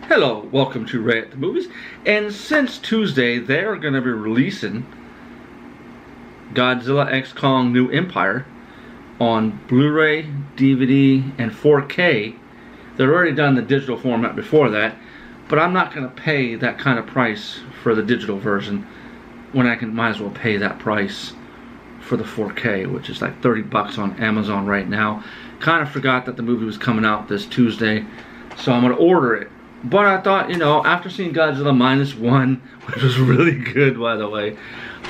Hello, welcome to Ray at the Movies. And since Tuesday, they're going to be releasing Godzilla x Kong New Empire on Blu-ray, DVD, and 4K. They've already done the digital format before that, but I'm not going to pay that kind of price for the digital version when I might as well pay that price for the 4K, which is like 30 bucks on Amazon right now. Kind of forgot that the movie was coming out this Tuesday, so I'm going to order it. But I thought, after seeing Godzilla -1, which was really good, by the way,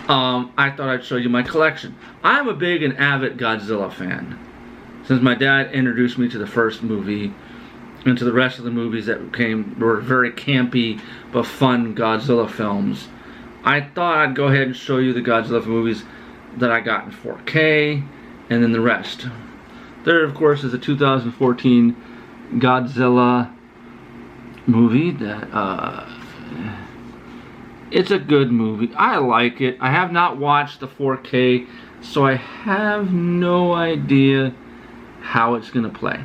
I thought I'd show you my collection. I'm a big and avid Godzilla fan. Since my dad introduced me to the first movie and to the rest of the movies that were very campy but fun Godzilla films, I thought I'd go ahead and show you the Godzilla movies that I got in 4K and then the rest. There, of course, is a 2014 Godzilla movie that it's a good movie. I like it. I have not watched the 4K, so I have no idea how it's gonna play,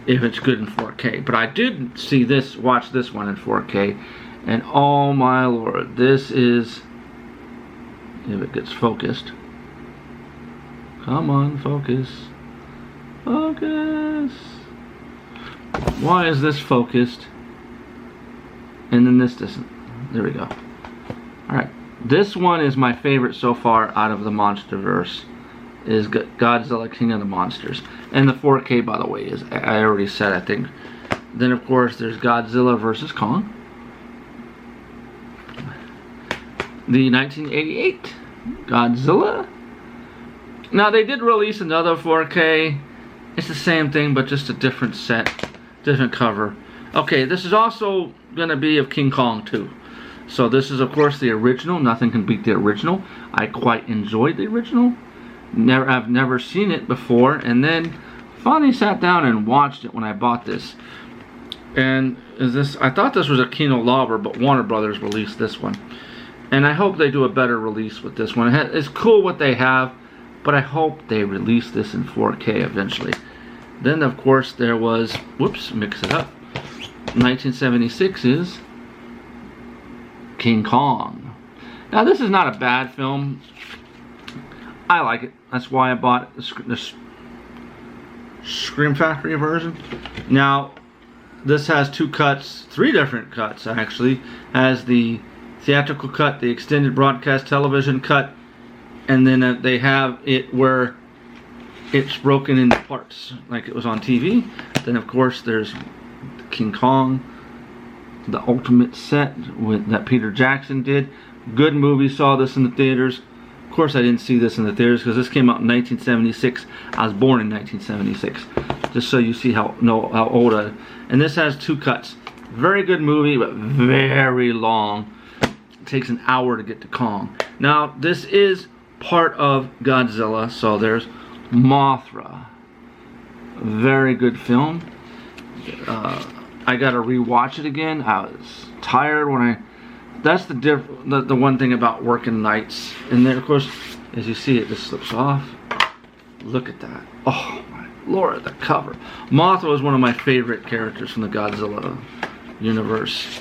if it's good in 4K. But I did watch this one in 4K, and oh my lord, this is, if it gets focused, come on, focus, focus. Why is this focused and then this doesn't? There we go. Alright, this one is my favorite so far out of the MonsterVerse, is Godzilla King of the Monsters. And the 4K, by the way, is, I already said, I think. Then of course there's Godzilla vs. Kong, the 1988 Godzilla. Now they did release another 4K. It's the same thing but just a different set, different cover. Okay, this is also going to be of King Kong too. So this is of course the original. Nothing can beat the original. I quite enjoyed the original. I've never seen it before, and then finally sat down and watched it when I bought this. And I thought this was a Kino Lorber, but Warner Brothers released this one. And I hope they do a better release with this one. It's cool what they have, but I hope they release this in 4K eventually. Then of course there was, whoops, mix it up, 1976 is King Kong. Now this is not a bad film. I like it. That's why I bought the Scream Factory version. Now this has two cuts, three different cuts actually. Has the theatrical cut, the extended broadcast television cut, and then they have it where it's broken into parts like it was on TV. Then of course there's King Kong, the ultimate set that Peter Jackson did. Good movie. Saw this in the theaters. Of course I didn't see this in the theaters because this came out in 1976. I was born in 1976. Just so you see how old I am. And this has two cuts. Very good movie, but very long. It takes an hour to get to Kong. Now this is part of Godzilla, so there's Mothra. Very good film. I gotta rewatch it again. I was tired when that's the one thing about working nights. And then of course, as you see, it just slips off. Look at that. Oh my lord, the cover. Mothra is one of my favorite characters from the Godzilla universe.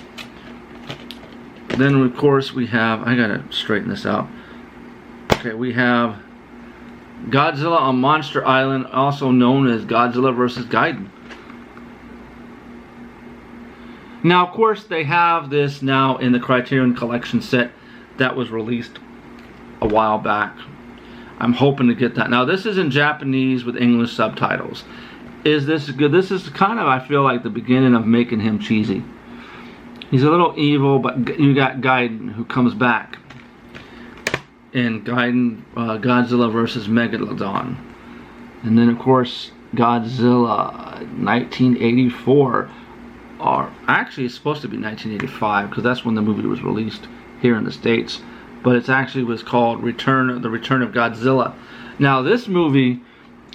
Then of course we have, I gotta straighten this out. Okay, we have Godzilla on Monster Island, also known as Godzilla vs. Gaiden. Now, of course, they have this now in the Criterion Collection set that was released a while back. I'm hoping to get that. Now, this is in Japanese with English subtitles. Is this good? This is kind of, I feel like, the beginning of making him cheesy. He's a little evil, but you got Gaiden who comes back in Gaiden, Godzilla vs. Megalodon. And then, of course, Godzilla 1984. Or actually it's supposed to be 1985 because that's when the movie was released here in the States, but it actually was called The Return of Godzilla. Now this movie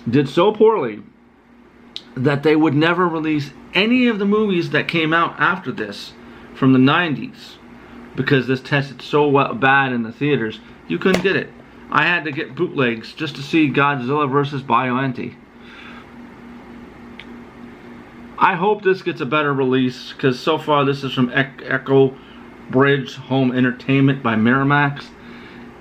did so poorly that they would never release any of the movies that came out after this from the 90s because this tested so bad in the theaters you couldn't get it. I had to get bootlegs just to see Godzilla vs. Bioente. I hope this gets a better release, because so far this is from Echo Bridge Home Entertainment by Miramax.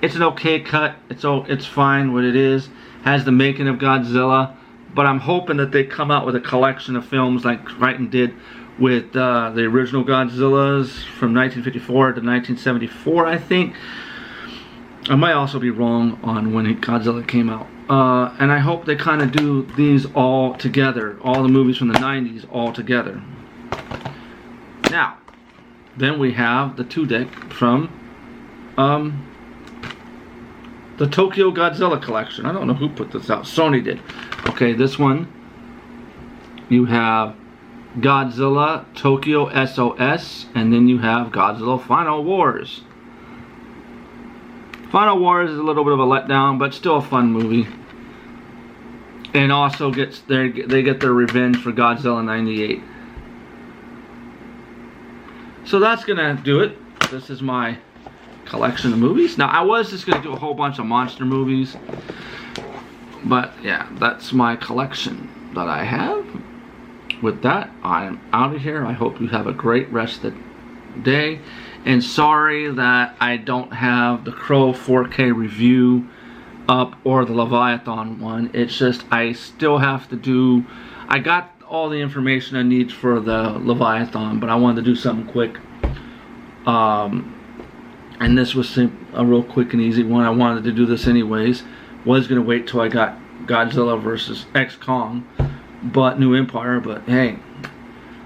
It's an okay cut. It's fine what it is. Has the making of Godzilla, but I'm hoping that they come out with a collection of films like Crichton did with the original Godzillas from 1954 to 1974, I think. I might also be wrong on when Godzilla came out. And I hope they kind of do these all together. All the movies from the 90s all together. Now, then we have the 2-deck from the Tokyo Godzilla collection. I don't know who put this out. Sony did. Okay, this one, you have Godzilla Tokyo SOS, and then you have Godzilla Final Wars. Final Wars is a little bit of a letdown, but still a fun movie. And also they get their revenge for Godzilla 98. So that's gonna do it. This is my collection of movies. Now, I was just gonna do a whole bunch of monster movies, but yeah, that's my collection that I have. With that, I am out of here. I hope you have a great rest of the day. And sorry that I don't have the Crow 4K review up or the Leviathan one. It's just I still have to do... I got all the information I need for the Leviathan, but I wanted to do something quick. And this was a real quick and easy one. I wanted to do this anyways. Was going to wait till I got Godzilla vs. X Kong, but New Empire, but hey.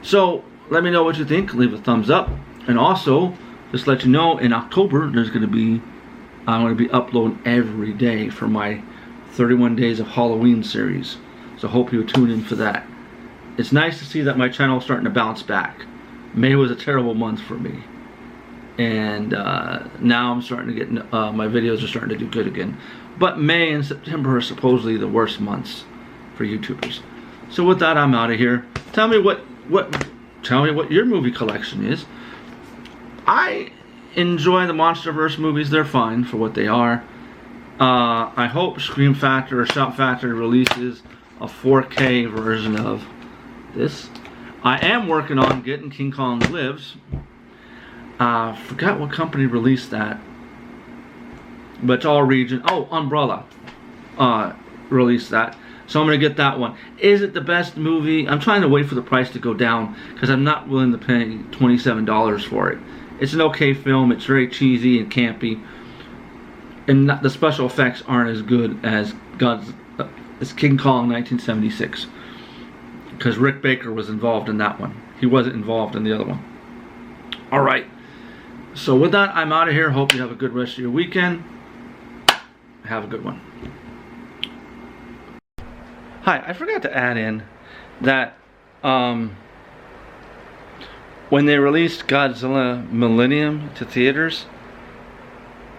So, let me know what you think. Leave a thumbs up. And also, just let you know, in October, I'm going to be uploading every day for my 31 Days of Halloween series. So hope you tune in for that. It's nice to see that my channel is starting to bounce back. May was a terrible month for me. And now I'm starting to get, my videos are starting to do good again. But May and September are supposedly the worst months for YouTubers. So with that, I'm out of here. Tell me what your movie collection is. I enjoy the MonsterVerse movies. They're fine for what they are. I hope Scream Factory or Shout Factory releases a 4K version of this. I am working on getting King Kong Lives. Forgot what company released that, but it's all region. Oh, Umbrella released that, so I'm gonna get that one. Is it the best movie? I'm trying to wait for the price to go down because I'm not willing to pay $27 for it. It's an okay film. It's very cheesy and campy, and the special effects aren't as good as King Kong 1976, because Rick Baker was involved in that one. He wasn't involved in the other one. Alright, so with that, I'm out of here. Hope you have a good rest of your weekend. Have a good one. Hi, I forgot to add in that when they released Godzilla Millennium to theaters,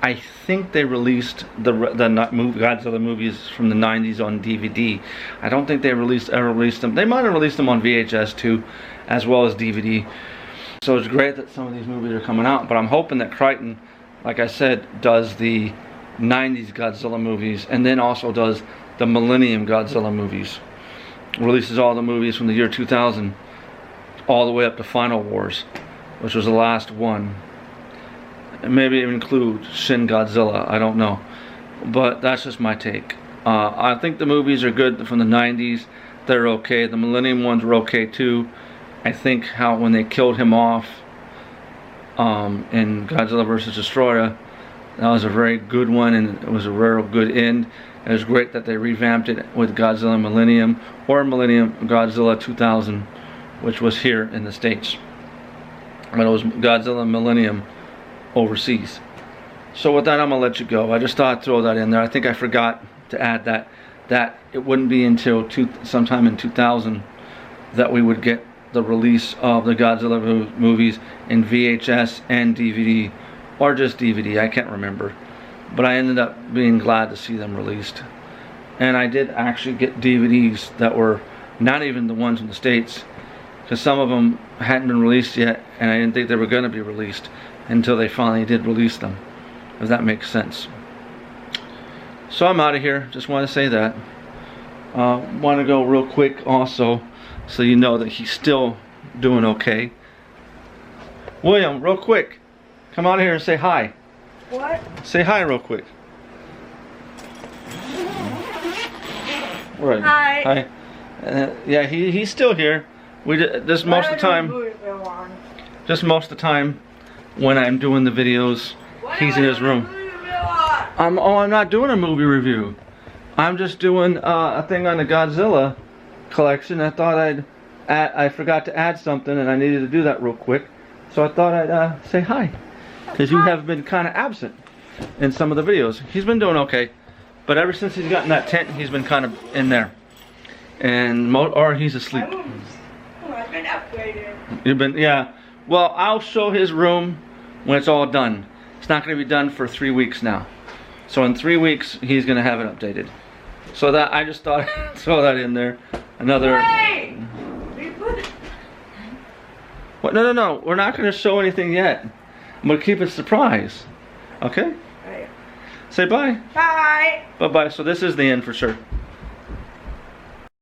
I think they released the Godzilla movies from the 90s on DVD. I don't think they ever released them. They might have released them on VHS too, as well as DVD. So it's great that some of these movies are coming out, but I'm hoping that Crichton, like I said, does the 90s Godzilla movies and then also does the Millennium Godzilla movies. Releases all the movies from the year 2000 all the way up to Final Wars, which was the last one. And maybe even include Shin Godzilla, I don't know. But that's just my take. I think the movies are good from the 90s. They're okay. The Millennium ones were okay too. I think how when they killed him off in Godzilla vs. Destroyer, that was a very good one, and it was a real good end. It was great that they revamped it with Godzilla Millennium or Millennium Godzilla 2000, which was here in the States. But it was Godzilla Millennium overseas. So with that, I'm gonna let you go. I just thought I'd throw that in there. I think I forgot to add that it wouldn't be until sometime in 2000 that we would get the release of the Godzilla movies in VHS and DVD, or just DVD, I can't remember. But I ended up being glad to see them released. And I did actually get DVDs that were not even the ones in the States, because some of them hadn't been released yet, and I didn't think they were going to be released until they finally did release them, if that makes sense. So I'm out of here. Just want to say that. Want to go real quick also. so you know that he's still doing okay. William, real quick, come out here and say hi. What? Say hi real quick. Right. Hi. Hi. Yeah, he's still here. We just most of the time. Just most of the time, when I'm doing the videos, he's in his room. I'm not doing a movie review. I'm just doing a thing on the Godzilla collection. I thought I forgot to add something, and I needed to do that real quick. So I thought I'd say hi, because you have been kind of absent in some of the videos. He's been doing okay, but ever since he's gotten that tent, he's been kind of in there, and or he's asleep. I've been upgraded. You've been, yeah. Well, I'll show his room when it's all done. It's not going to be done for 3 weeks now. So in 3 weeks, he's going to have it updated. So that I just thought I'd throw that in there. Another. Hey! What? No. We're not going to show anything yet. I'm going to keep it a surprise. Okay? Right. Say bye. Bye. Bye-bye. So this is the end for sure.